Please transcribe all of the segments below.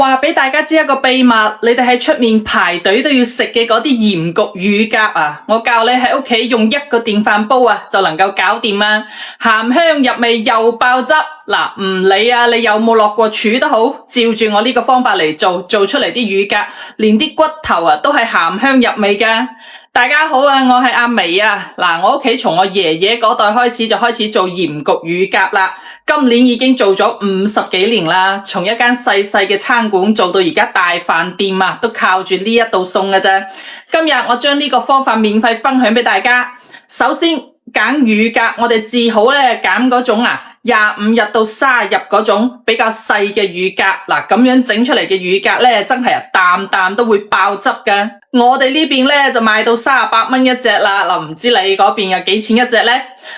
話俾大家知一個秘密，你哋喺出面排隊都要食嘅嗰啲鹽焗乳鴿啊，我教你喺屋企用一個電飯煲啊就能夠搞掂啊，鹹香入味又爆汁。嗱，唔理啊你有冇落過廚都好，照住我呢個方法嚟做出嚟啲乳鴿，連啲骨頭啊都係鹹香入味噶。大家好啊，我係阿薇啊。嗱，我屋企從我爺爺嗰代開始就開始做鹽焗乳鴿啦，今年已經做咗50幾年啦，從一間細細嘅餐館做到而家大飯店啊，都靠住呢一道餸㗎啫。今日我將呢個方法免費分享俾大家。首先揀乳鴿，我哋至好咧揀嗰種25日到30日嗰種比較細嘅乳鴿。嗱，咁樣整出嚟嘅乳鴿咧，真係啖啖都會爆汁㗎。我哋呢邊咧就賣到38蚊一隻啦。嗱，唔知你嗰邊有幾錢一隻呢？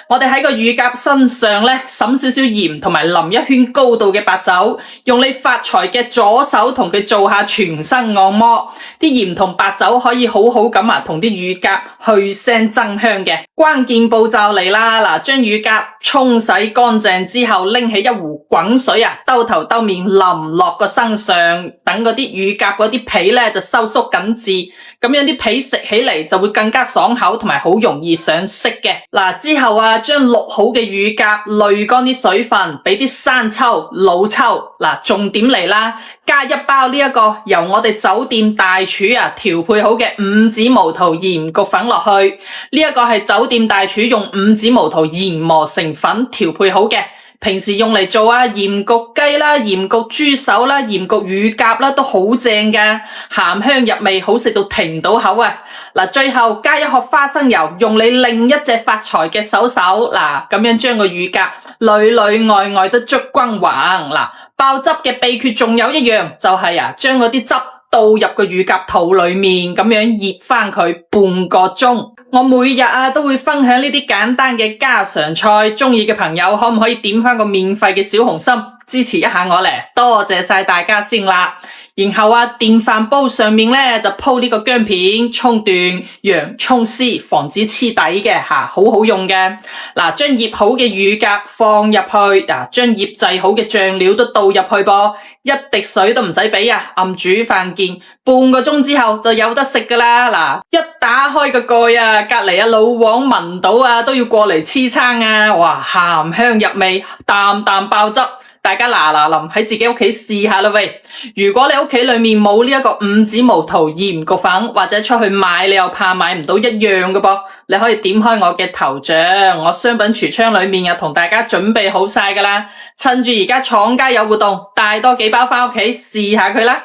我哋喺個乳鴿身上咧滲少少鹽，同埋淋一圈高度嘅白酒，用你發財嘅左手同佢做下全身按摩。啲鹽同白酒可以好好咁同啲乳鴿去腥增香嘅。關鍵步驟嚟啦，嗱，將乳鴿沖洗乾淨之後，拎起一壺滾水兜頭兜面淋落個身上，等嗰啲乳鴿嗰啲皮咧就收縮緊致，咁樣啲皮食起嚟就會更加爽口，同埋好容易上色嘅。嗱，之後將渌好嘅乳鴿濾乾啲水分，俾啲生抽、老抽。嗱，重點嚟啦，加一包呢一個由我哋酒店大廚調配好嘅五指毛桃鹽焗粉落去。呢一個係酒店大廚用五指毛桃研磨成粉調配好嘅。平時用嚟做鹽焗雞啦、鹽焗豬手啦、鹽焗乳鴿啦都好正噶，鹹香入味，好食到停唔到口啊！嗱，最後加一殼花生油，用你另一隻發財嘅手，嗱，咁樣將個乳鴿裏裏外外都捽均勻。嗱，爆汁嘅秘訣仲有一樣，就係將嗰啲汁倒入個乳鴿肚裏面，咁樣醃翻佢半個鐘。我每日都會分享呢啲簡單嘅家常菜，中意嘅朋友可唔可以點翻個免費嘅小紅心支持一下我呢？多謝晒大家先啦。然後電飯煲上面咧就鋪呢個薑片、蔥段、洋蔥絲，防止黐底嘅好好用嘅。嗱，將醃好嘅乳鴿放入去，將醃製好嘅醬料都倒入去噃，一滴水都唔使俾按煮飯鍵，半個鐘之後就有得食噶啦。嗱，一打開個蓋隔籬老王聞到都要過嚟黐餐哇，鹹香入味，啖啖爆汁。大家嗱臨喺自己屋企試下啦喂！如果你屋企裏面冇呢一個五指毛桃鹽焗粉，或者出去買你又怕買唔到一樣嘅噃，你可以點開我嘅頭像，我商品櫥窗裏面同大家準備好晒噶啦，趁住而家廠家有活動，帶多幾包返屋企試下佢啦。